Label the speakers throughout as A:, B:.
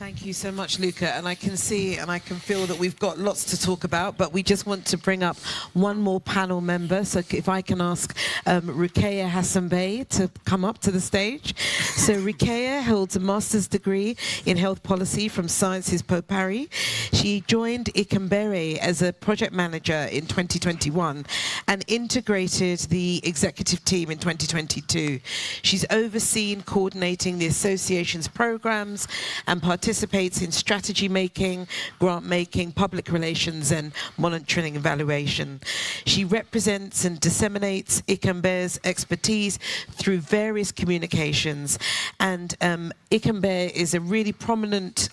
A: Thank you so much, Luca. And I can see and I can feel that we've got lots to talk about, but we just want to bring up one more panel member. So if I can ask Roukhaya Hassambay to come up to the stage. So Roukhaya holds a master's degree in health policy from Sciences Po Paris. She joined Hassambay as a project manager in 2021 and integrated the executive team in 2022. She's overseen coordinating the association's programs and participates in strategy making, grant making, public relations and monitoring evaluation. She represents and disseminates Hassambai's expertise through various communications, and Hassambay is a really prominent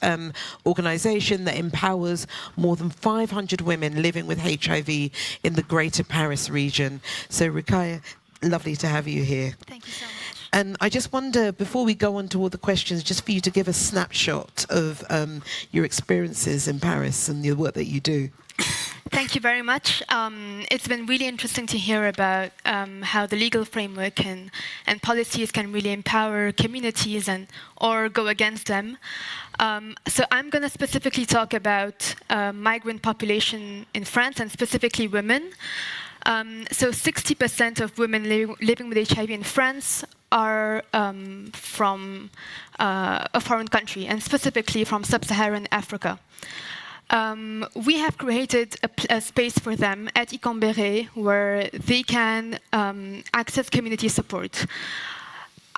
A: organisation that empowers more than 500 women living with HIV in the Greater Paris region. So Roukhaya, lovely to have you here.
B: Thank you so much.
A: And I just wonder, before we go on to all the questions, just for you to give a snapshot of your experiences in Paris and the work that you do.
B: Thank you very much. It's been really interesting to hear about how the legal framework and policies can really empower communities or go against them. So I'm going to specifically talk about migrant population in France and specifically women. So 60% of women living with HIV in France are from a foreign country, and specifically from sub-Saharan Africa. We have created a space for them at Hassambay where they can access community support.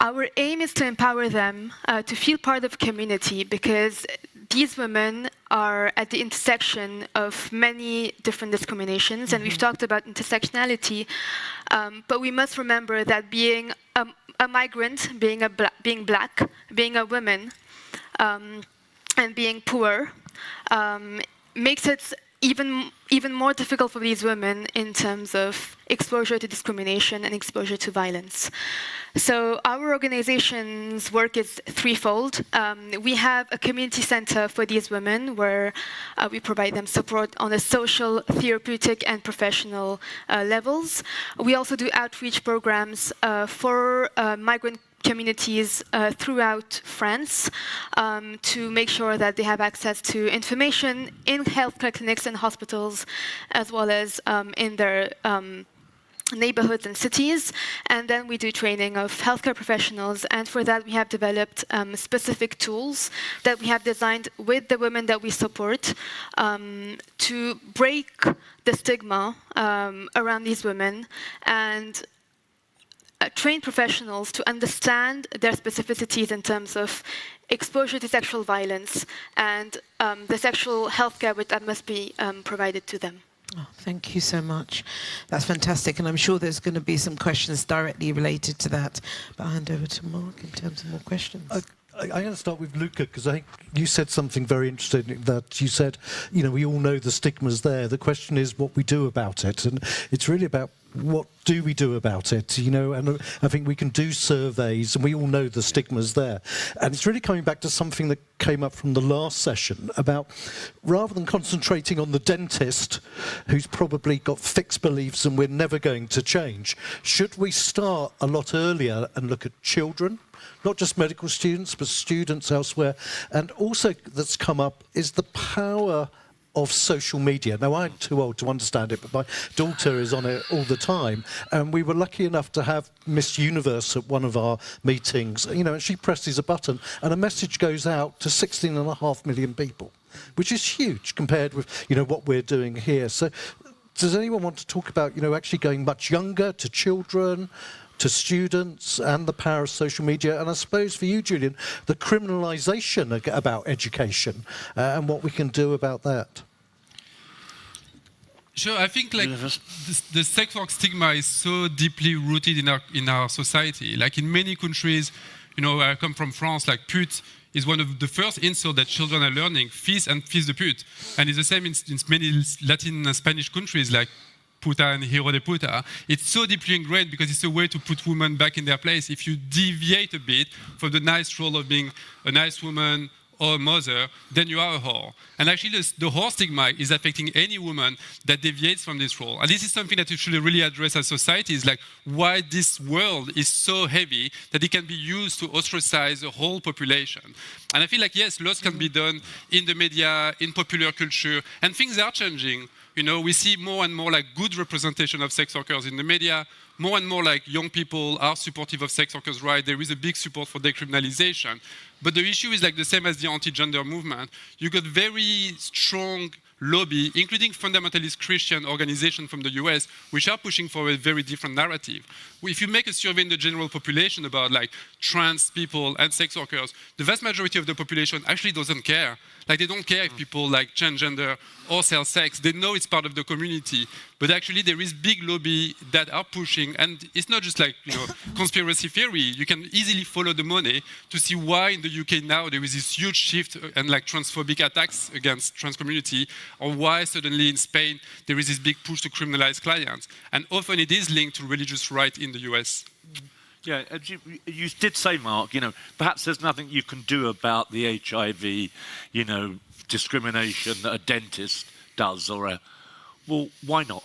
B: Our aim is to empower them to feel part of community, because these women are at the intersection of many different discriminations, and we've talked about intersectionality, but we must remember that being a migrant, being black, being a woman, and being poor makes it even more difficult for these women in terms of exposure to discrimination and exposure to violence. So our organization's work is threefold. We have a community center for these women where we provide them support on the social, therapeutic, and professional levels. We also do outreach programs for migrant communities throughout France to make sure that they have access to information in healthcare clinics and hospitals, as well as in their neighborhoods and cities. And then we do training of healthcare professionals, and for that we have developed specific tools that we have designed with the women that we support to break the stigma around these women and train professionals to understand their specificities in terms of exposure to sexual violence and the sexual health care that must be provided to them.
A: Oh, thank you so much. That's fantastic. And I'm sure there's going to be some questions directly related to that. But I'll hand over to Mark in terms of more questions.
C: I'm going to start with Luca, because I think you said something very interesting, that you said, you know, we all know the stigma's there. The question is what we do about it. And it's really about what do we do about it, you know, and I think we can do surveys, and we all know the stigma's there. And it's really coming back to something that came up from the last session about, rather than concentrating on the dentist who's probably got fixed beliefs and we're never going to change, should we start a lot earlier and look at children? Not just medical students, but students elsewhere. And also that's come up is the power of social media. Now, I'm too old to understand it, but my daughter is on it all the time. And we were lucky enough to have Miss Universe at one of our meetings, you know, and she presses a button and a message goes out to 16.5 million people, which is huge compared with, you know, what we're doing here. So does anyone want to talk about, you know, actually going much younger, to children, to students, and the power of social media? And I suppose for you, Julian, the criminalisation about education and what we can do about that.
D: Sure, I think like the sex work stigma is so deeply rooted in our society. Like in many countries, you know, I come from France, like pute is one of the first insults that children are learning, fils and fils de pute. And it's the same in many Latin and Spanish countries, like puta and hero de puta. It's so deeply ingrained because it's a way to put women back in their place. If you deviate a bit from the nice role of being a nice woman or a mother, then you are a whore. And actually, the whore stigma is affecting any woman that deviates from this role. And this is something that we should really address as society, is like why this world is so heavy that it can be used to ostracize a whole population. And I feel like, yes, lots can be done in the media, in popular culture, and things are changing. You know, we see more and more like good representation of sex workers in the media. More and more like young people are supportive of sex workers' rights. There is a big support for decriminalization. But the issue is like the same as the anti-gender movement. You got very strong lobby, including fundamentalist Christian organizations from the US, which are pushing for a very different narrative. If you make a survey in the general population about like trans people and sex workers, the vast majority of the population actually doesn't care. Like they don't care if people like change gender or sell sex. They know it's part of the community. But actually there is big lobby that are pushing, and it's not just like, you know, conspiracy theory. You can easily follow the money to see why in the UK now there is this huge shift and like transphobic attacks against trans community, or why suddenly in Spain there is this big push to criminalize clients. And often it is linked to religious right in the US.
E: Yeah, you did say, Mark, you know, perhaps there's nothing you can do about the HIV, you know, discrimination that a dentist does, or a, well, why not?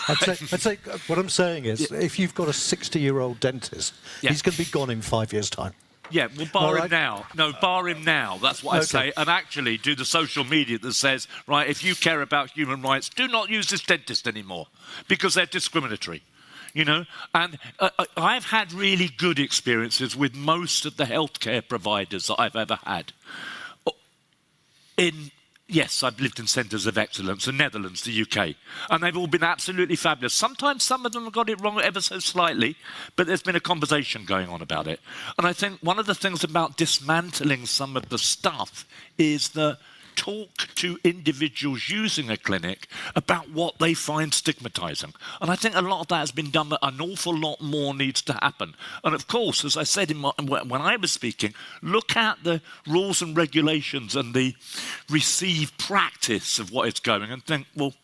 C: I'd say what I'm saying is, if you've got a 60-year-old dentist, he's going to be gone in 5 years' time.
E: Yeah, well, bar him now. No, bar him now. That's what I say. And actually do the social media that says, right, if you care about human rights, do not use this dentist anymore, because they're discriminatory. You know, and I've had really good experiences with most of the healthcare providers that I've ever had. Yes, I've lived in centres of excellence, the Netherlands, the UK, and they've all been absolutely fabulous. Sometimes some of them have got it wrong ever so slightly, but there's been a conversation going on about it. And I think one of the things about dismantling some of the stuff is that talk to individuals using a clinic about what they find stigmatizing. And I think a lot of that has been done, but an awful lot more needs to happen. And of course, as I said when I was speaking, look at the rules and regulations and the received practice of what is going and think, well,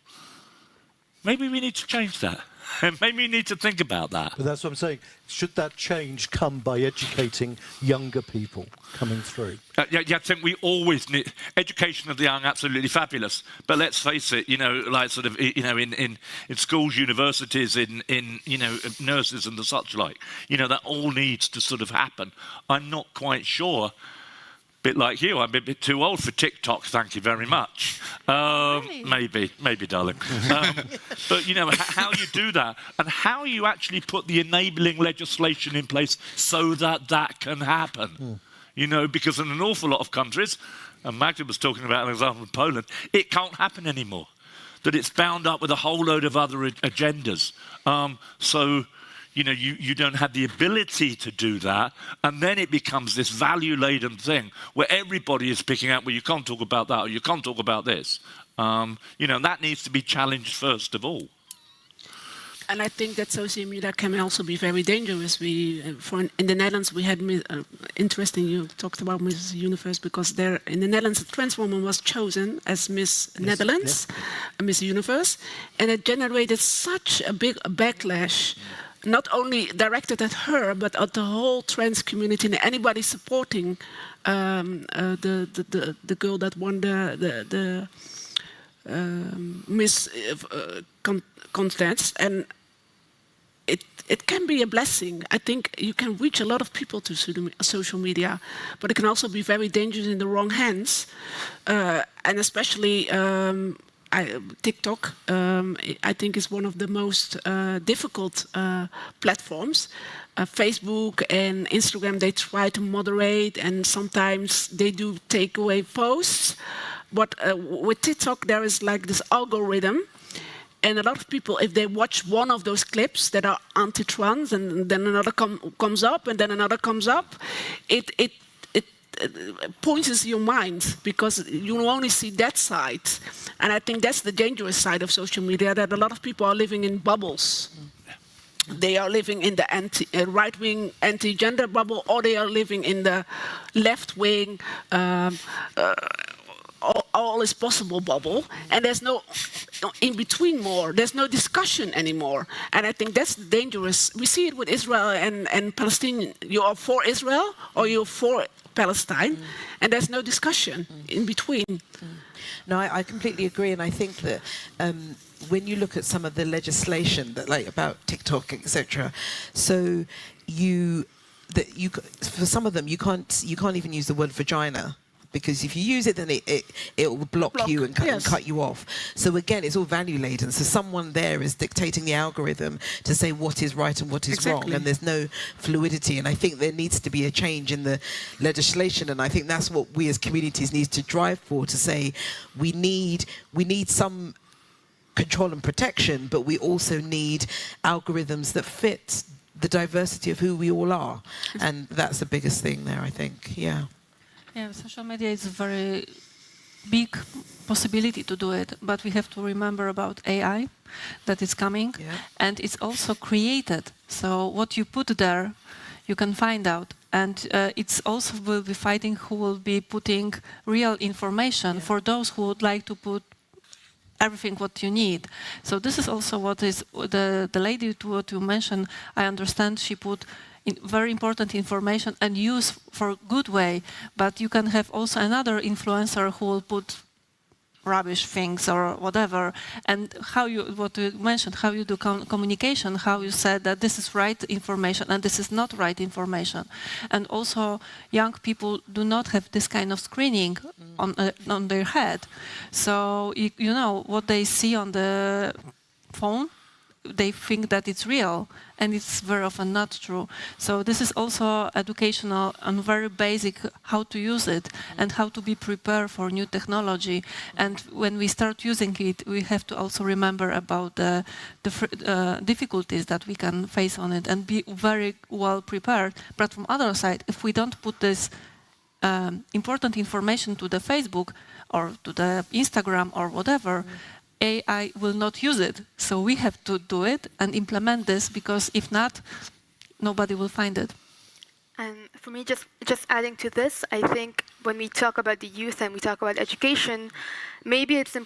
E: maybe we need to change that. And maybe we need to think about that.
C: But that's what I'm saying. Should that change come by educating younger people coming through?
E: Yeah, I think we always need education of the young, absolutely fabulous. But let's face it, you know, like sort of, you know, in schools, universities, in you know, nurses and the such like, you know, that all needs to sort of happen. I'm not quite sure. Bit like you, I'm a bit too old for TikTok, thank you very much. Really? Maybe, darling. But, you know, how you do that and how you actually put the enabling legislation in place so that that can happen. You know, because in an awful lot of countries, and Magda was talking about an example in Poland, it can't happen anymore. That it's bound up with a whole load of other agendas. So, you know, you don't have the ability to do that, and then it becomes this value-laden thing where everybody is picking out, well, you can't talk about that, or you can't talk about this. You know, that needs to be challenged first of all.
F: And I think that social media can also be very dangerous. In the Netherlands, we had interesting. You talked about Miss Universe, because there in the Netherlands, a trans woman was chosen as Miss Netherlands, Miss Universe, and it generated such a big backlash. Not only directed at her, but at the whole trans community and anybody supporting the girl that won the Miss contest. And it can be a blessing. I think you can reach a lot of people to social media, but it can also be very dangerous in the wrong hands, and especially. TikTok, I think, is one of the most difficult platforms. Facebook and Instagram, they try to moderate, and sometimes they do take away posts. But with TikTok, there is like this algorithm, and a lot of people, if they watch one of those clips that are anti-trans, and then another comes up, and then another comes up, it poisons your mind, because you only see that side. And I think that's the dangerous side of social media, that a lot of people are living in bubbles. They are living in the right-wing anti-gender bubble, or they are living in the left-wing all is possible bubble. And there's no in between more. There's no discussion anymore. And I think that's dangerous. We see it with Israel and Palestine. You are for Israel or you're for Palestine, and there's no discussion in between.
A: No, I completely agree, and I think that when you look at some of the legislation that, like, about TikTok, etc., so for some of them you can't even use the word vagina. Because if you use it, then it will block you and cut you off. So again, it's all value laden. So someone there is dictating the algorithm to say what is right and what is wrong, and there's no fluidity. And I think there needs to be a change in the legislation, and I think that's what we as communities need to drive for. To say we need some control and protection, but we also need algorithms that fit the diversity of who we all are, and that's the biggest thing there, I think. Yeah.
G: Yeah, social media is a very big possibility to do it, but we have to remember about AI that is coming, and it's also created. So what you put there, you can find out, and it's also will be fighting who will be putting real information for those who would like to put everything what you need. So this is also what is the lady what you mentioned. I understand she put very important information and use for good way, but you can have also another influencer who will put rubbish things or whatever. And what you mentioned, how you do communication, how you said that this is right information and this is not right information. And also young people do not have this kind of screening on their head. So you know what they see on the phone, they think that it's real, and it's very often not true. So this is also educational and very basic how to use it and how to be prepared for new technology. And when we start using it, we have to also remember about the difficulties that we can face on it and be very well prepared. But from other side, if we don't put this important information to the Facebook or to the Instagram or whatever, AI will not use it. So we have to do it and implement this, because if not, nobody will find it.
B: And for me, just adding to this, I think when we talk about the youth and we talk about education, maybe it's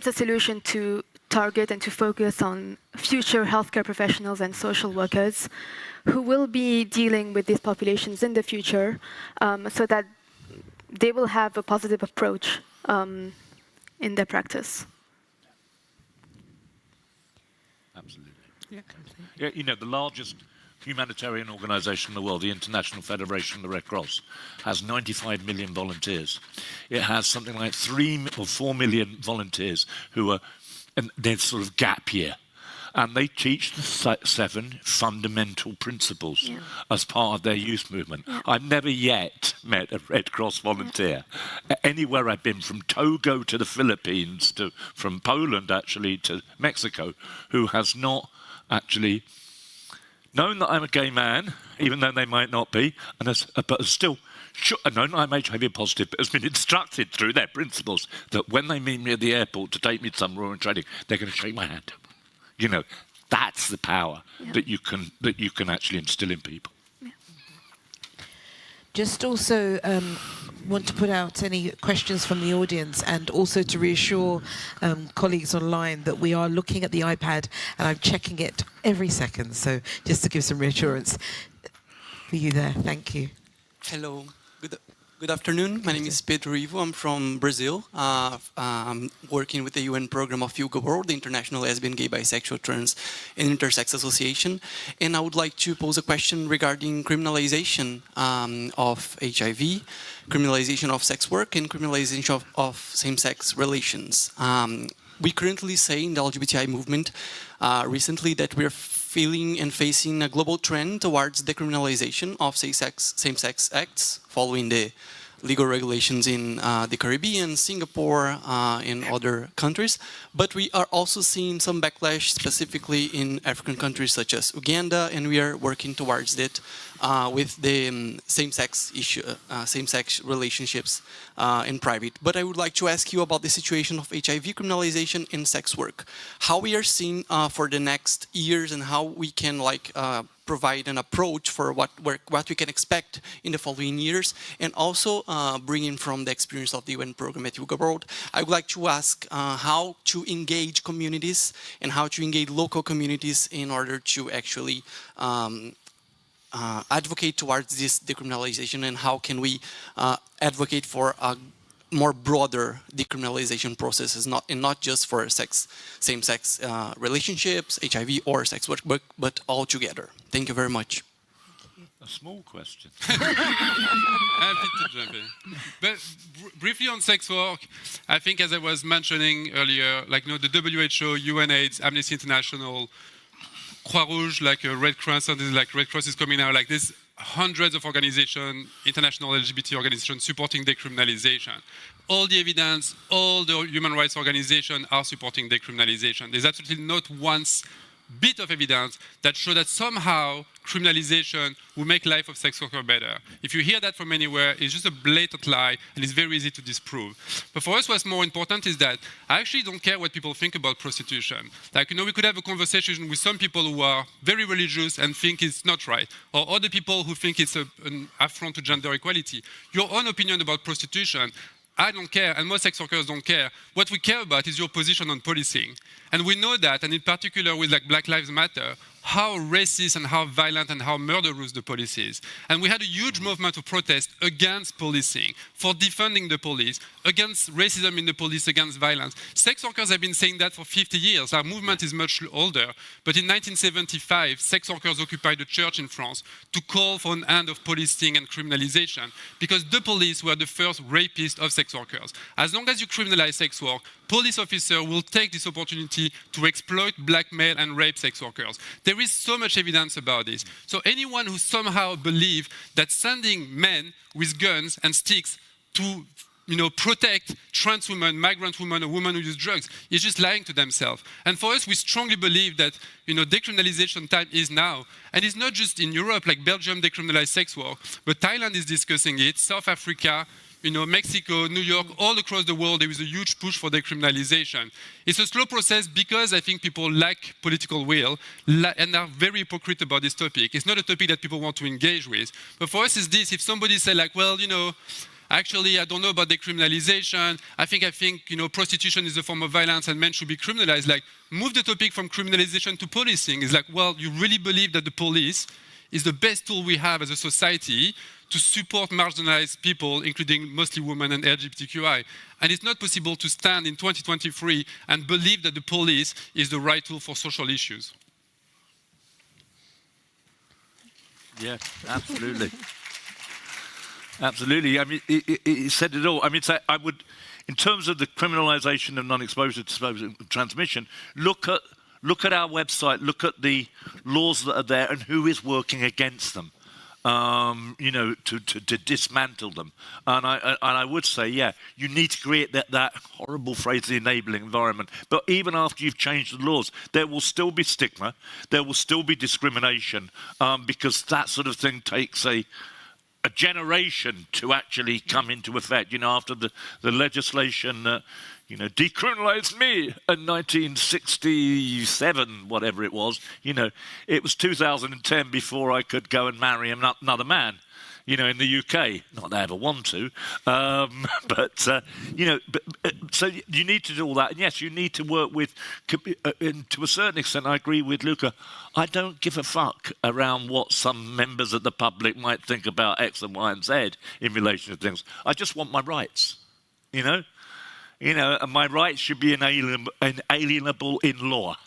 B: a solution to target and to focus on future healthcare professionals and social workers who will be dealing with these populations in the future, so that they will have a positive approach in their practice.
E: Absolutely. Yeah, you know, the largest humanitarian organisation in the world, the International Federation of the Red Cross, has 95 million volunteers. It has something like 3 or 4 million volunteers who are in their sort of gap year. And they teach the 7 fundamental principles as part of their youth movement. I've never yet met a Red Cross volunteer anywhere I've been, from Togo to the Philippines, from Poland actually to Mexico, who has not actually known that I'm a gay man, even though they might not be, but still known I'm HIV positive, but has been instructed through their principles that when they meet me at the airport to take me to some rural training, they're going to shake my hand. You know, that's the power that you can actually instill in people.
B: Yeah.
A: Just also want to put out any questions from the audience, and also to reassure colleagues online that we are looking at the iPad and I'm checking it every second. So just to give some reassurance for you there. Thank you.
H: Hello. Good afternoon. My name is Pedro Ivo. I'm from Brazil. I'm working with the UN program of Yuga World, the International Lesbian, Gay, Bisexual, Trans, and Intersex Association. And I would like to pose a question regarding criminalization of HIV, criminalization of sex work, and criminalization of same-sex relations. We currently say in the LGBTI movement recently that we're feeling and facing a global trend towards decriminalization of same-sex acts, following the legal regulations in the Caribbean, Singapore, and other countries. But we are also seeing some backlash specifically in African countries such as Uganda, and we are working towards it with the same-sex issue, same-sex relationships in private. But I would like to ask you about the situation of HIV criminalization in sex work. How we are seeing for the next years and how we can provide an approach for what we can expect in the following years, and also bringing from the experience of the UN program at Yuga World, I would like to ask how to engage communities and how to engage local communities in order to actually advocate towards this decriminalization, and how can we advocate for a more broader decriminalization processes, not just for same-sex relationships, HIV, or sex work, but all together. Thank you very much.
E: A small question.
D: Happy to jump in. But briefly on sex work, I think as I was mentioning earlier, the WHO, UNAIDS, Amnesty International, Croix-Rouge, Red Cross, and Red Cross is coming out, there's hundreds of organizations, international LGBT organizations supporting decriminalization. All the evidence, all the human rights organizations are supporting decriminalization. There's absolutely not one bit of evidence that shows that somehow criminalization will make life of sex workers better. If you hear that from anywhere, it's just a blatant lie, and it's very easy to disprove. But for us, what's more important is that I actually don't care what people think about prostitution. We could have a conversation with some people who are very religious and think it's not right, or other people who think it's an affront to gender equality. Your own opinion about prostitution, I don't care, and most sex workers don't care. What we care about is your position on policing. And we know that, and in particular with Black Lives Matter, how racist and how violent and how murderous the police is. And we had a huge movement of protest against policing, for defunding the police, against racism in the police, against violence. Sex workers have been saying that for 50 years. Our movement is much older. But in 1975, sex workers occupied a church in France to call for an end of policing and criminalization, because the police were the first rapists of sex workers. As long as you criminalize sex work, police officers will take this opportunity to exploit, blackmail, and rape sex workers. There is so much evidence about this. So anyone who somehow believes that sending men with guns and sticks to protect trans women, migrant women, or women who use drugs is just lying to themselves. And for us, we strongly believe that decriminalization time is now. And it's not just in Europe, Belgium decriminalized sex work, but Thailand is discussing it, South Africa, Mexico, New York, all across the world, there is a huge push for decriminalization. It's a slow process because I think people lack political will and are very hypocrite about this topic. It's not a topic that people want to engage with. But for us, it's this. If somebody say actually, I don't know about decriminalization. I think, prostitution is a form of violence and men should be criminalized. Move the topic from criminalization to policing. It's you really believe that the police is the best tool we have as a society to support marginalized people, including mostly women and LGBTQI. And it's not possible to stand in 2023 and believe that the police is the right tool for social issues.
E: Yeah, absolutely. Absolutely. I mean, it said it all. I mean, I would, in terms of the criminalization of non-exposure to transmission, look at our website, look at the laws that are there and who is working against them. To dismantle them. And I would say, yeah, you need to create that horrible phrase, the enabling environment. But even after you've changed the laws, there will still be stigma, there will still be discrimination, because that sort of thing takes a generation to actually come into effect. After the legislation that, decriminalized me in 1967, whatever it was, it was 2010 before I could go and marry another man, in the UK. Not that I ever want to, so you need to do all that. And yes, you need to work with, and to a certain extent, I agree with Luca. I don't give a fuck around what some members of the public might think about X and Y and Z in relation to things. I just want my rights, and my rights should be inalienable in law,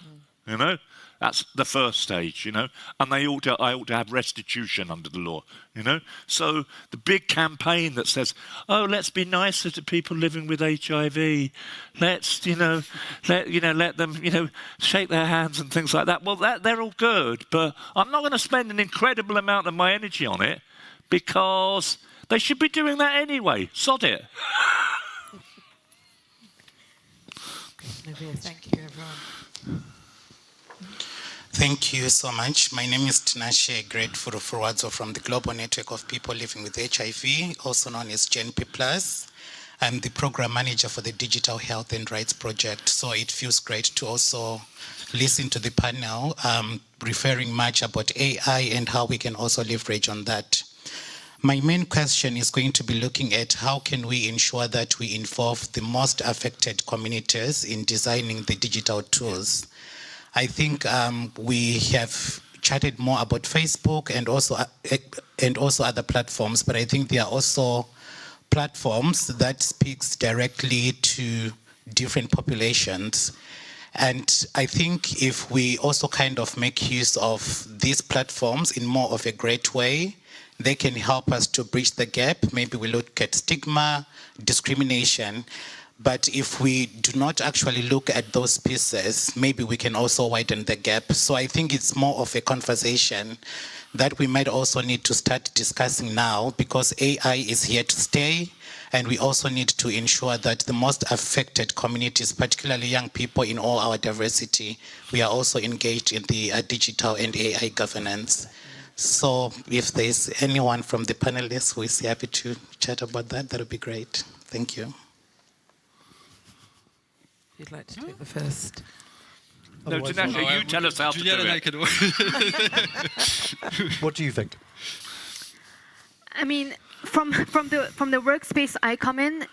E: That's the first stage, and I ought to have restitution under the law, So the big campaign that says, oh, let's be nicer to people living with HIV, let's, let them, shake their hands and things like that. Well, they're all good, but I'm not going to spend an incredible amount of my energy on it because they should be doing that anyway. Sod it.
A: Thank you, everyone.
I: Thank you so much. My name is Tinashe Great Furufuruwadzo from the Global Network of People Living with HIV, also known as GNP+. I'm the program manager for the Digital Health and Rights Project, so it feels great to also listen to the panel referring much about AI and how we can also leverage on that. My main question is going to be looking at how can we ensure that we involve the most affected communities in designing the digital tools. I think we have chatted more about Facebook and also other platforms, but I think there are also platforms that speaks directly to different populations. And I think if we also kind of make use of these platforms in more of a great way, they can help us to bridge the gap. Maybe we look at stigma, discrimination, but if we do not actually look at those pieces, maybe we can also widen the gap. So I think it's more of a conversation that we might also need to start discussing now, because AI is here to stay, and we also need to ensure that the most affected communities, particularly young people in all our diversity, we are also engaged in the digital and AI governance. So if there's anyone from the panelists who is happy to chat about that, that would be great. Thank you.
A: If you'd like to take the first.
E: No, Tinashe, you tell us how
D: Julian
E: to do
D: and
E: it.
D: I can.
C: What do you think?
B: I mean, from the workspace I come in,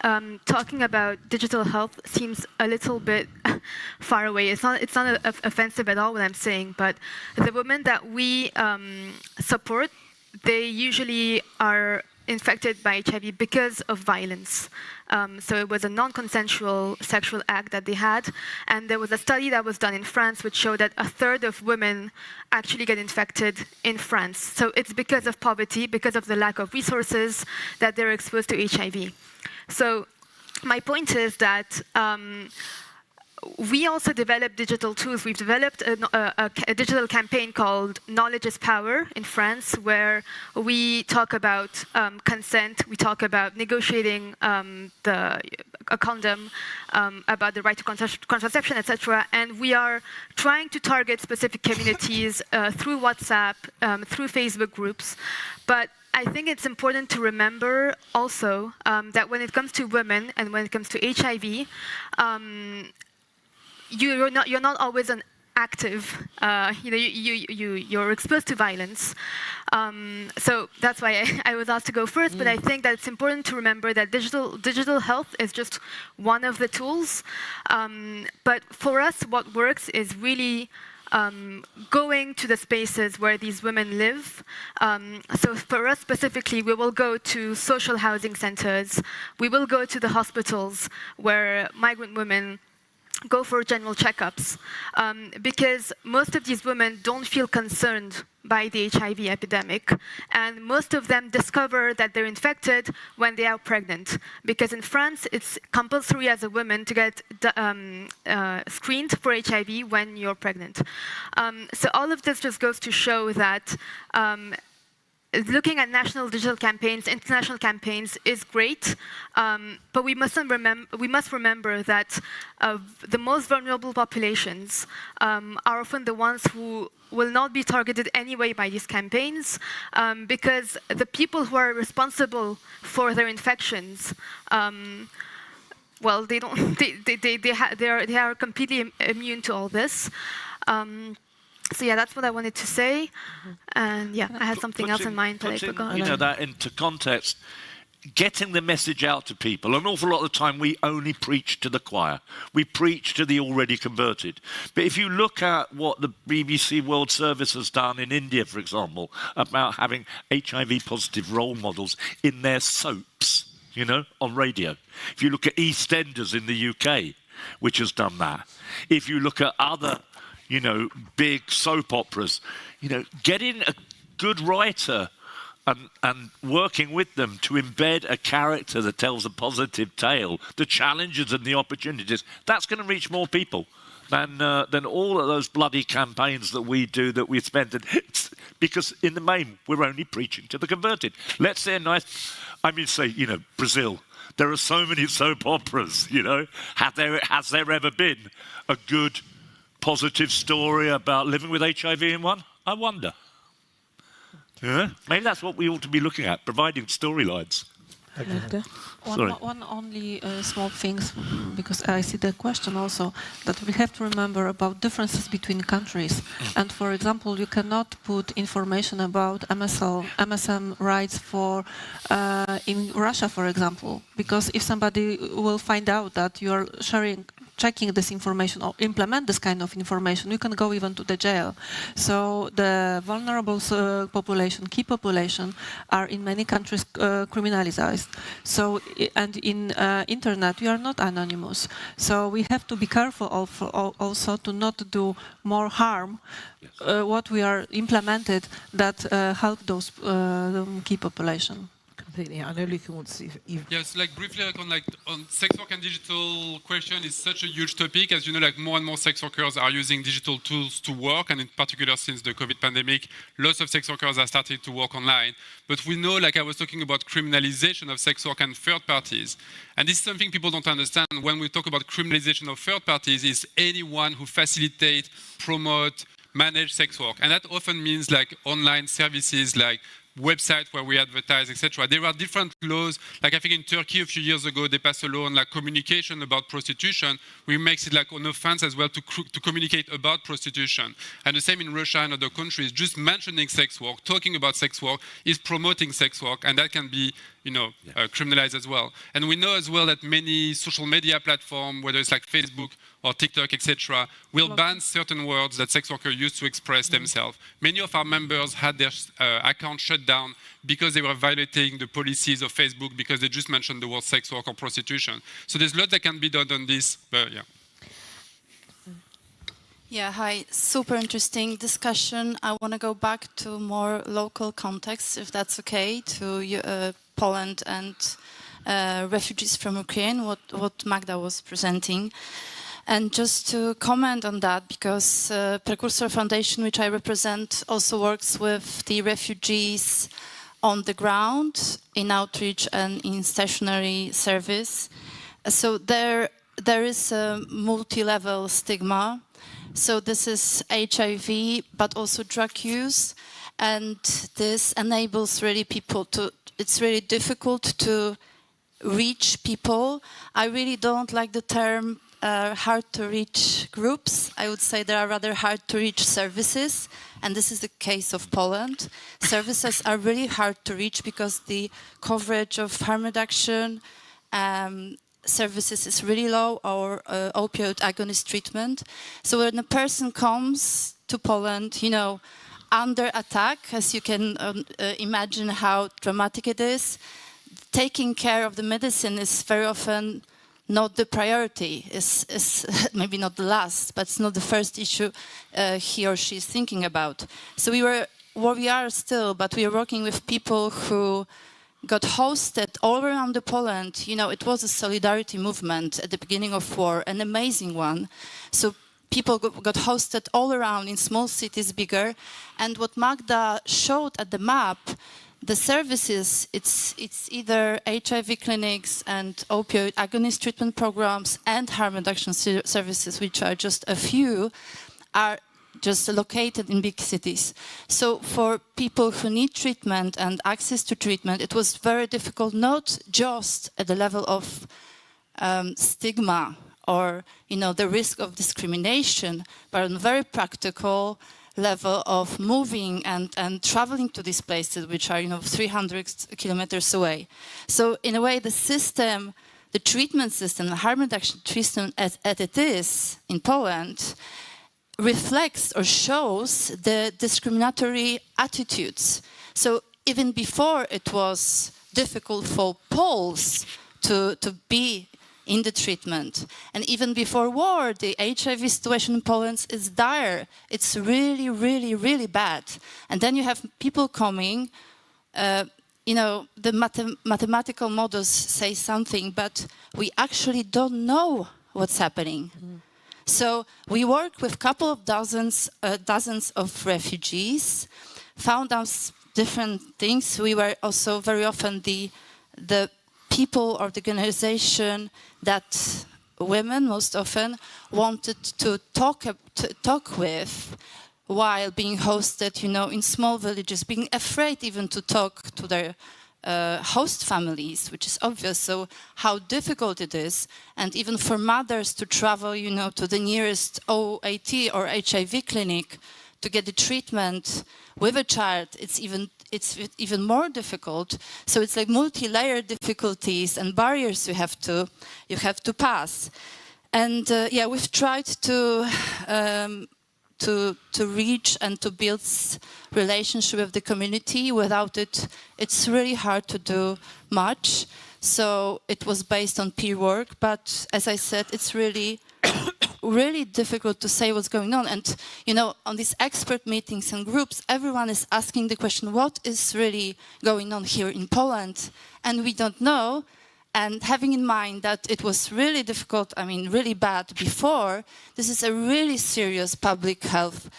B: talking about digital health seems a little bit far away. It's not offensive at all what I'm saying, but the women that we support, they usually are infected by HIV because of violence. So it was a non-consensual sexual act that they had. And there was a study that was done in France which showed that 1/3 of women actually get infected in France. So it's because of poverty, because of the lack of resources, that they're exposed to HIV. So my point is that we also develop digital tools. We've developed a digital campaign called Knowledge is Power in France, where we talk about consent, we talk about negotiating a condom, about the right to contraception, etc. And we are trying to target specific communities through WhatsApp, through Facebook groups. But I think it's important to remember also that when it comes to women and when it comes to HIV, you're not always an active. You're exposed to violence. So that's why I was asked to go first. But I think that it's important to remember that digital health is just one of the tools. But for us, what works is really going to the spaces where these women live. So for us specifically, we will go to social housing centers. We will go to the hospitals where migrant women go for general checkups, because most of these women don't feel concerned by the HIV epidemic, and most of them discover that they're infected when they are pregnant, because in France it's compulsory as a woman to get screened for HIV when you're pregnant. So all of this just goes to show that looking at national digital campaigns, international campaigns is great, but we must remember that the most vulnerable populations are often the ones who will not be targeted anyway by these campaigns, because the people who are responsible for their infections, well, they are completely immune to all this. So yeah, that's what I wanted to say, and yeah, I had something else in mind, but I forgot.
E: You know, that into context, getting the message out to people. An awful lot of the time, we only preach to the choir. We preach to the already converted. But if you look at what the BBC World Service has done in India, for example, about having HIV-positive role models in their soaps, you know, on radio. If you look at EastEnders in the UK, which has done that. If you look at other, you know, big soap operas, you know, getting a good writer and working with them to embed a character that tells a positive tale, the challenges and the opportunities, that's going to reach more people than all of those bloody campaigns that we do, that we spend. Because in the main, we're only preaching to the converted. Let's say say, you know, Brazil. There are so many soap operas, you know. Has there ever been a good positive story about living with HIV in one? I wonder. Yeah? Maybe that's what we ought to be looking at, providing storylines.
G: One only small thing, because I see the question also, that we have to remember about differences between countries. And for example, you cannot put information about MSM rights for in Russia, for example, because if somebody will find out that you are checking this information or implement this kind of information, you can go even to the jail. So the vulnerable population, key population, are in many countries criminalized. So, and in internet, you are not anonymous. So we have to be careful also to not do more harm. What we are implemented that help those key population.
A: I know Luca wants to.
D: Yes, like briefly, on sex work and digital question is such a huge topic. As you know, like more and more sex workers are using digital tools to work, and in particular since the COVID pandemic, lots of sex workers are starting to work online. But we know, like I was talking about criminalization of sex work and third parties, and this is something people don't understand when we talk about criminalization of third parties. Is anyone who facilitate, promote, manage sex work, and that often means like online services like website where we advertise, etc. There are different laws. Like I think in Turkey a few years ago, they passed a law on like communication about prostitution, which makes it like an offense as well to communicate about prostitution. And the same in Russia and other countries. Just mentioning sex work, talking about sex work is promoting sex work, and that can be, criminalized as well. And we know as well that many social media platforms, whether it's like Facebook or TikTok, etc., will ban certain words that sex workers use to express themselves. Many of our members had their account shut down because they were violating the policies of Facebook because they just mentioned the word sex work or prostitution. So there's a lot that can be done on this, but yeah.
J: Yeah, hi. Super interesting discussion. I want to go back to more local context, if that's okay, to Poland and refugees from Ukraine, what Magda was presenting. And just to comment on that, because Precursor Foundation, which I represent, also works with the refugees on the ground, in outreach and in stationary service. So there is a multi-level stigma. So this is HIV, but also drug use. And this enables really people to, it's really difficult to reach people. I really don't like the term hard to reach groups. I would say there are rather hard to reach services, and this is the case of Poland. Services are really hard to reach because the coverage of harm reduction services is really low, or opioid agonist treatment. So when a person comes to Poland, under attack, as you can imagine how dramatic it is, taking care of the medicine is very often not the priority, is maybe not the last, but it's not the first issue he or she is thinking about. So we are still, but we are working with people who got hosted all around the Poland. It was a solidarity movement at the beginning of war, an amazing one. So people got hosted all around in small cities, bigger. And what Magda showed at the map, the services, it's either HIV clinics and opioid agonist treatment programs and harm reduction services, which are just a few, are just located in big cities. So for people who need treatment and access to treatment, it was very difficult, not just at the level of stigma or the risk of discrimination, but on a very practical level of moving and traveling to these places, which are 300 kilometers away. So in a way, the system, the treatment system, the harm reduction system as it is in Poland, reflects or shows the discriminatory attitudes. So even before it was difficult for Poles to be in the treatment, and even before war, the HIV situation in Poland is dire. It's really, really, really bad. And then you have people coming, the mathematical models say something, but we actually don't know what's happening. So we work with a couple of dozens of refugees, found out different things. We were also very often the people or the organization that women most often wanted to talk with while being hosted, you know, in small villages, being afraid even to talk to their host families, which is obvious. So how difficult it is, and even for mothers to travel, you know, to the nearest OAT or HIV clinic to get the treatment with a child, it's even more difficult. So it's like multi-layered difficulties and barriers you have to pass. And yeah, we've tried to reach and to build relationship with the community. Without it, it's really hard to do much. So it was based on peer work, but as I said, it's really really difficult to say what's going on. And you know, on these expert meetings and groups, everyone is asking the question, what is really going on here in Poland? And we don't know. And having in mind that it was really difficult, I mean, really bad before, this is a really serious public health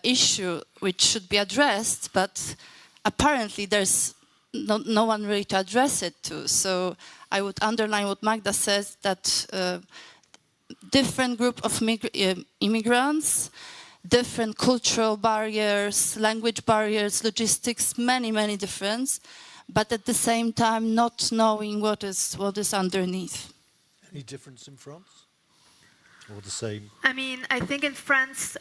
J: issue which should be addressed, but apparently there's no one really to address it to. So I would underline what Magda says, that different group of immigrants, different cultural barriers, language barriers, logistics, many different, but at the same time not knowing what is underneath.
C: Any difference in France? Or the same?
B: I mean, I think in France,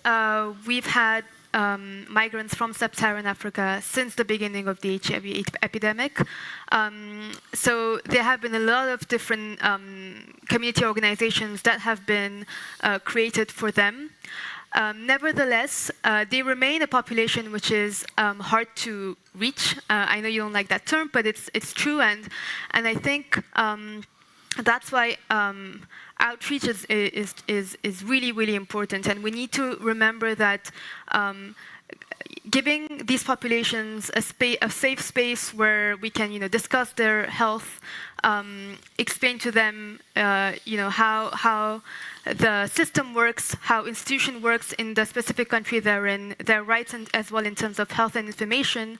B: we've had migrants from sub-Saharan Africa since the beginning of the HIV epidemic. So there have been a lot of different community organizations that have been created for them. Nevertheless, they remain a population which is hard to reach. I know you don't like that term, but it's true, and I think that's why outreach is really important, and we need to remember that giving these populations a safe space where we can, you know, discuss their health, explain to them, you know, how the system works, how institution works in the specific country they're in, their rights, and as well in terms of health and information,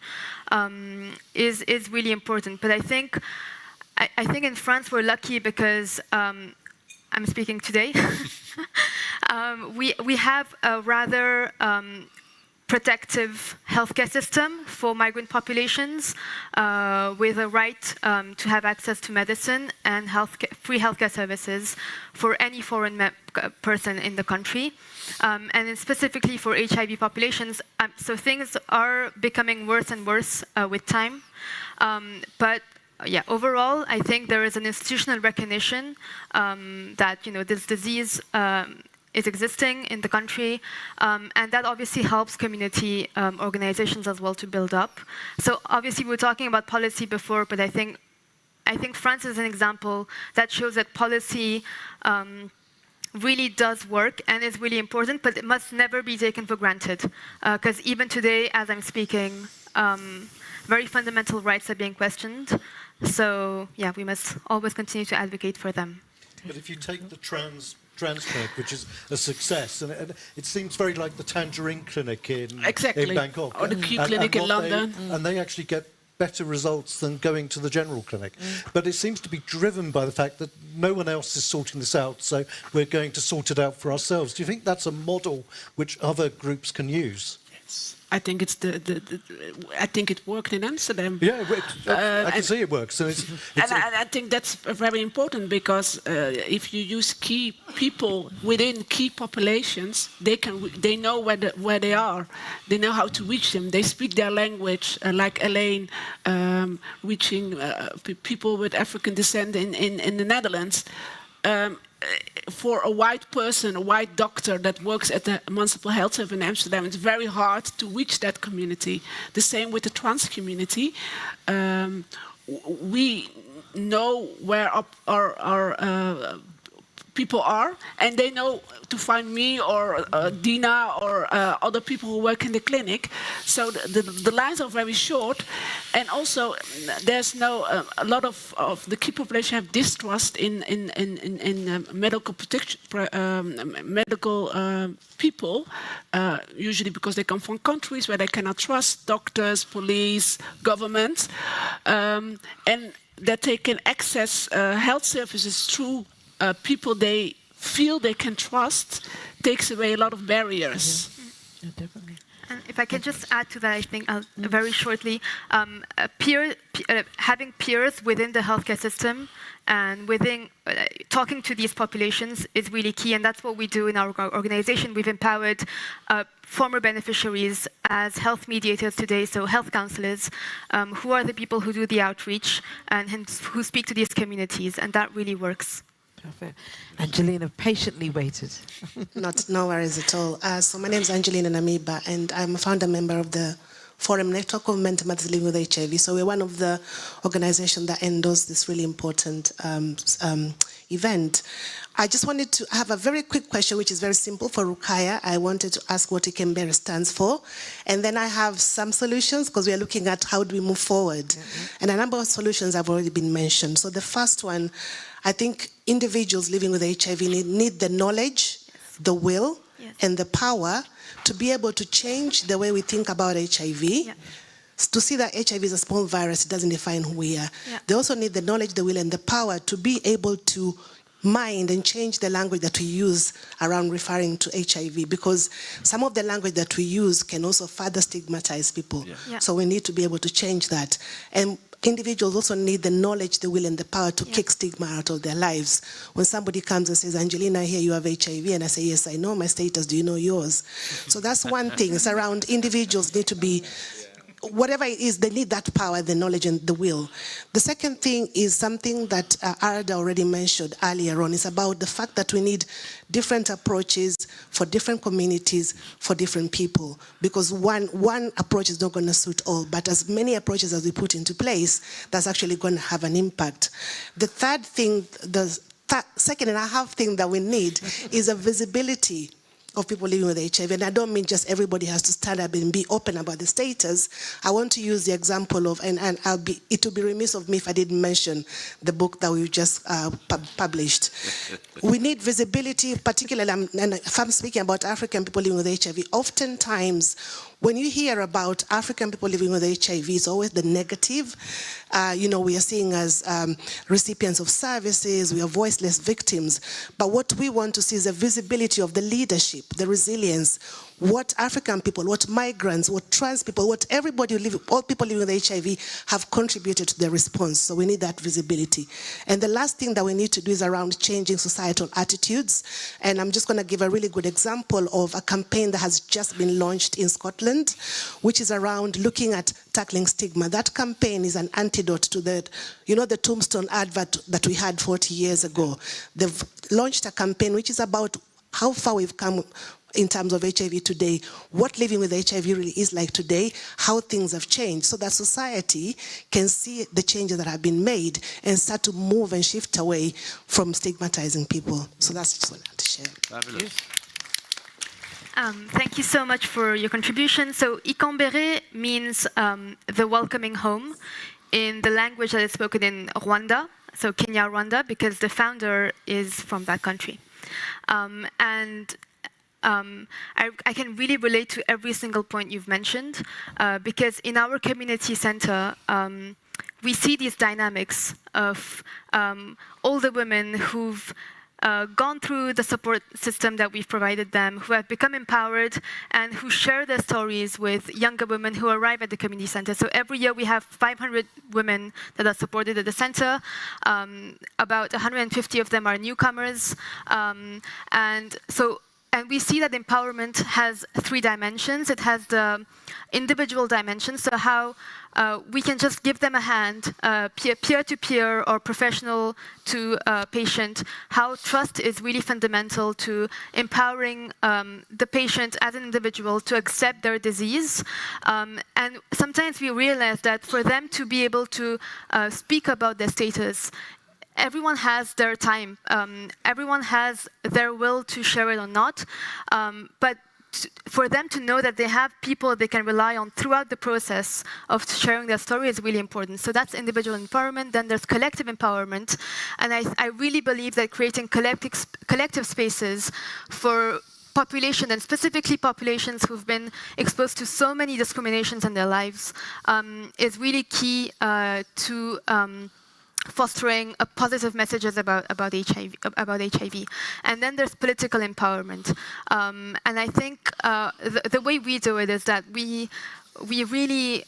B: is really important. But I think in France we're lucky because I'm speaking today. We have a rather protective healthcare system for migrant populations, with a right to have access to medicine and free healthcare services for any foreign person in the country, and then specifically for HIV populations. So things are becoming worse and worse with time, but yeah, overall, I think there is an institutional recognition that, you know, this disease is existing in the country, and that obviously helps community organizations as well to build up. So obviously we were talking about policy before, but I think France is an example that shows that policy really does work and is really important, but it must never be taken for granted, because even today, as I'm speaking, very fundamental rights are being questioned. So yeah, we must always continue to advocate for them.
C: But if you take the trans clinic, which is a success, and it seems very like the Tangerine Clinic in Bangkok,
F: or the Q Clinic in London,
C: and they actually get better results than going to the general clinic. But it seems to be driven by the fact that no one else is sorting this out, so we're going to sort it out for ourselves. Do you think that's a model which other groups can use?
F: I think it's I think it worked in Amsterdam.
C: Yeah, I can see it works. So
F: I think that's very important, because if you use key people within key populations, they know where they are. They know how to reach them. They speak their language, like Elaine, reaching people with African descent in the Netherlands. For a white person, a white doctor that works at the municipal health service in Amsterdam, it's very hard to reach that community. The same with the trans community. We know where our people are, and they know to find me or Dina or other people who work in the clinic. So the lines are very short, and also there's a lot of the key population have distrust in medical protection, medical people, usually because they come from countries where they cannot trust doctors, police, government, and that they can access health services through people they feel they can trust takes away a lot of barriers.
A: Yeah, definitely.
B: And if I can just add to that, I think very shortly, having peers within the healthcare system and within talking to these populations is really key, and that's what we do in our organization. We've empowered former beneficiaries as health mediators today, so health counselors, who are the people who do the outreach and hence who speak to these communities, and that really works.
A: Perfect. Angelina patiently waited.
K: No worries at all. So my name is Angelina Namiba, and I'm a founder member of the Forum Network of Mental Mothers Living with HIV. So we're one of the organizations that endorsed this really important event. I just wanted to have a very quick question, which is very simple for Roukhaya. I wanted to ask what Ikembere stands for. And then I have some solutions, because we are looking at how do we move forward. And a number of solutions have already been mentioned. So the first one, I think individuals living with HIV need the knowledge, the will, and the power to be able to change the way we think about HIV, to see that HIV is a small virus, it doesn't define who we are. They also need the knowledge, the will, and the power to be able to mind and change the language that we use around referring to HIV, because some of the language that we use can also further stigmatize people. So we need to be able to change that. And individuals also need the knowledge, the will, and the power to kick stigma out of their lives. When somebody comes and says, Angelina, here you have HIV, and I say, yes, I know my status, do you know yours? So that's one thing. It's around individuals need to be, whatever it is, they need that power, the knowledge, and the will. The second thing is something that Arda already mentioned earlier on. It's about the fact that we need different approaches for different communities, for different people, because one approach is not going to suit all, but as many approaches as we put into place, that's actually going to have an impact. The third thing, the second and a half thing that we need is a visibility of people living with HIV. And I don't mean just everybody has to stand up and be open about the status. I want to use the example of, and it would be remiss of me if I didn't mention the book that we just published. We need visibility, particularly, and if I'm speaking about African people living with HIV, oftentimes when you hear about African people living with HIV, it's always the negative. We are seen as recipients of services, we are voiceless victims. But what we want to see is a visibility of the leadership, the resilience, what African people, what migrants, what trans people, what everybody all people living with HIV have contributed to the response. So we need that visibility. And the last thing that we need to do is around changing societal attitudes. And I'm just going to give a really good example of a campaign that has just been launched in Scotland, which is around looking at tackling stigma. That campaign is an antidote to the tombstone advert that we had 40 years ago. They've launched a campaign which is about how far we've come in terms of HIV today, what living with HIV really is like today, how things have changed, so that society can see the changes that have been made and start to move and shift away from stigmatizing people. So that's just what I had to share.
E: Fabulous.
B: Thank you so much for your contribution. So Ikembere means the welcoming home in the language that is spoken in Rwanda, so Kenya, Rwanda, because the founder is from that country. I can really relate to every single point you've mentioned, because in our community center, we see these dynamics of all the women who've gone through the support system that we've provided them, who have become empowered, and who share their stories with younger women who arrive at the community center. So every year we have 500 women that are supported at the center. About 150 of them are newcomers. And we see that empowerment has three dimensions. It has the individual dimension, so how we can just give them a hand, peer-to-peer or professional to patient, how trust is really fundamental to empowering the patient as an individual to accept their disease. And sometimes we realize that for them to be able to speak about their status, everyone has their time. Everyone has their will to share it or not. But for them to know that they have people they can rely on throughout the process of sharing their story is really important. So that's individual empowerment. Then there's collective empowerment. And I really believe that creating collective spaces for population, and specifically populations who've been exposed to so many discriminations in their lives, is really key to fostering positive messages about HIV. And then there's political empowerment. And I think the way we do it is that we really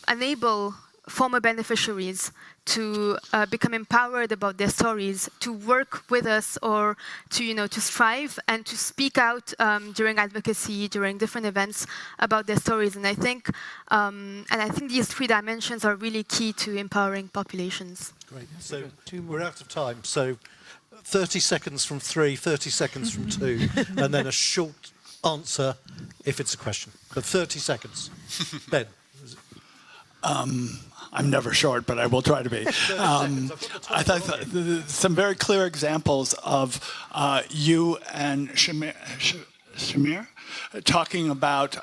B: enable former beneficiaries to become empowered about their stories, to work with us, or to to strive and to speak out during advocacy, during different events about their stories. And I think these 3 dimensions are really key to empowering populations.
C: Great. So we're out of time. So 30 seconds from 3, 30 seconds from 2, and then a short answer if it's a question. But 30 seconds. Ben.
L: I'm never short, but I will try to be. I thought some very clear examples of you and Shamir talking about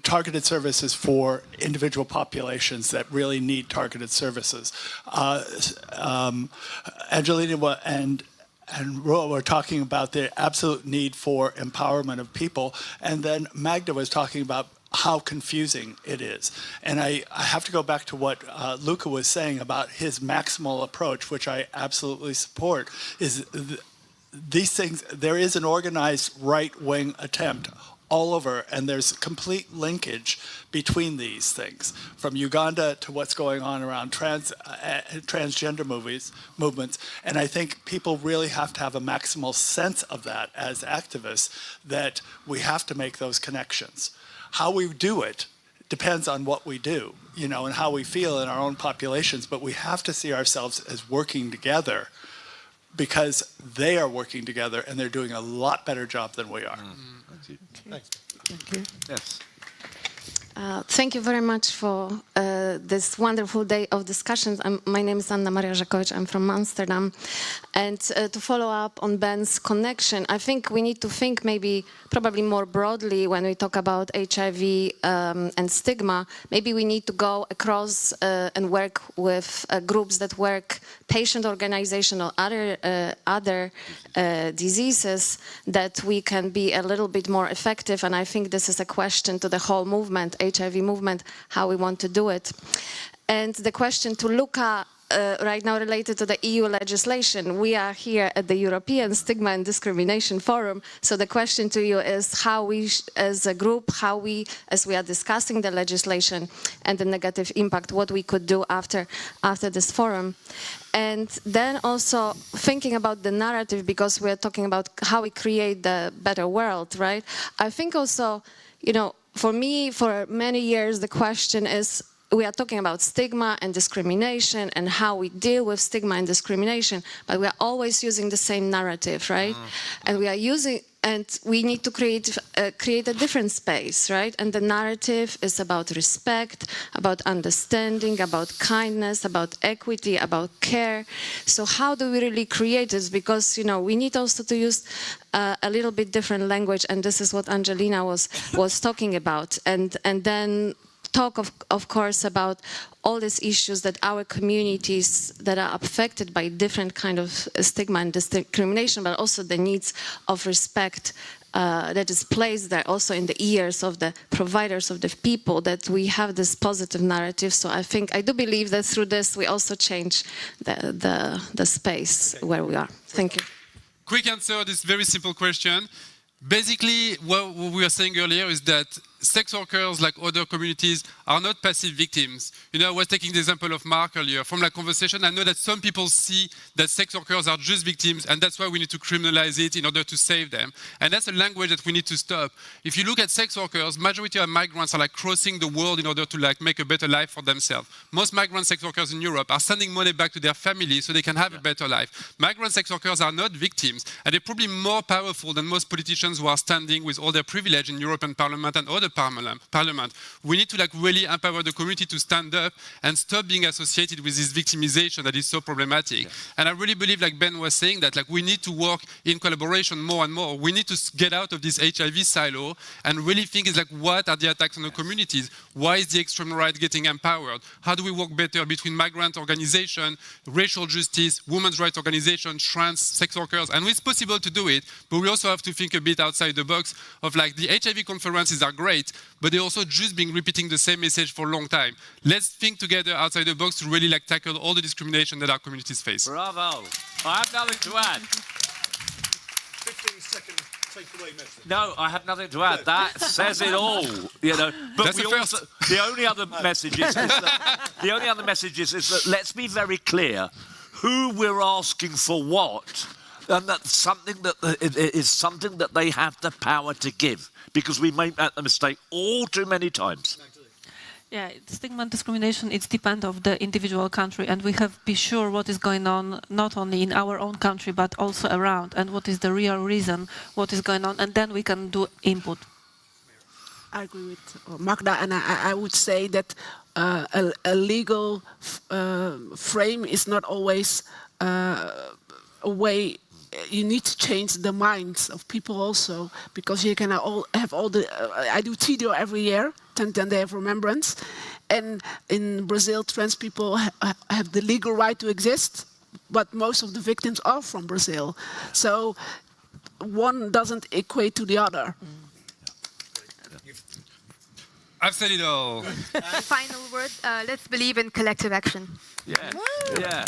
L: targeted services for individual populations that really need targeted services. Angelina and Roa were talking about the absolute need for empowerment of people, and then Magda was talking about how confusing it is. And I have to go back to what Luca was saying about his maximal approach, which I absolutely support, is these things, there is an organized right-wing attempt all over, and there's complete linkage between these things, from Uganda to what's going on around transgender movements. And I think people really have to have a maximal sense of that as activists, that we have to make those connections. How we do it depends on what we do, and how we feel in our own populations, but we have to see ourselves as working together, because they are working together and they're doing a lot better job than we are.
C: Thank you. Thanks.
A: Thank you.
C: Yes.
M: Thank you very much for this wonderful day of discussions. My name is Anna Maria Żakowicz. I'm from Amsterdam. And to follow up on Ben's connection, I think we need to think probably more broadly when we talk about HIV and stigma. Maybe we need to go across and work with groups that work, patient organization or other diseases, that we can be a little bit more effective. And I think this is a question to the whole movement, HIV movement, how we want to do it. And the question to Luca right now related to the EU legislation. We are here at the European Stigma and Discrimination Forum. So the question to you is how we, as a group, as we are discussing the legislation and the negative impact, what we could do after this forum. And then also thinking about the narrative, because we're talking about how we create the better world, right? I think also, for me, for many years, the question is, we are talking about stigma and discrimination and how we deal with stigma and discrimination, but we are always using the same narrative, right? And we need to create a different space, right? And the narrative is about respect, about understanding, about kindness, about equity, about care. So how do we really create this? Because, we need also to use a little bit different language, and this is what Angelina was talking about. And then talk, of course, about all these issues that our communities that are affected by different kind of stigma and discrimination, but also the needs of respect that is placed there also in the ears of the providers of the people, that we have this positive narrative. So I do believe that through this we also change the space where we are. Thank you.
D: Quick answer, this very simple question. Basically, what we were saying earlier is that sex workers, like other communities, are not passive victims. I was taking the example of Mark earlier. From that conversation, I know that some people see that sex workers are just victims, and that's why we need to criminalize it in order to save them. And that's a language that we need to stop. If you look at sex workers, majority of migrants are crossing the world in order to make a better life for themselves. Most migrant sex workers in Europe are sending money back to their families so they can have a better life. Migrant sex workers are not victims, and they're probably more powerful than most politicians who are standing with all their privilege in European Parliament and other Parliament. We need to really empower the community to stand up and stop being associated with this victimization that is so problematic. And I really believe, like Ben was saying, that we need to work in collaboration more and more. We need to get out of this HIV silo and really think what are the attacks on the communities? Why is the extreme right getting empowered? How do we work better between migrant organizations, racial justice, women's rights organizations, trans, sex workers? And it's possible to do it, but we also have to think a bit outside the box of like the HIV conferences are great, but they're also just been repeating the same message for a long time. Let's think together outside the box to really like tackle all the discrimination that our communities face.
E: Bravo. I have nothing to add.
C: 15-second takeaway message.
E: No, I have nothing to add. That says it all, you know. But
D: That's
E: we
D: the
E: also, the only other message is that let's be very clear who we're asking for what, and that's something that it is something that they have the power to give, because we make that mistake all too many times.
G: Yeah, stigma and discrimination, it's depend of the individual country, and we have to be sure what is going on not only in our own country but also around, and what is the real reason what is going on, and then we can do input.
F: I agree with Magda, and I would say that a legal frame is not always a way. You need to change the minds of people also, because you can have all the. I do TIDO every year, 10 Day of Remembrance, and in Brazil, trans people have the legal right to exist, but most of the victims are from Brazil, so one doesn't equate to the other.
D: I've said it all.
B: Final word, let's believe in collective action.
E: Yeah. Yeah.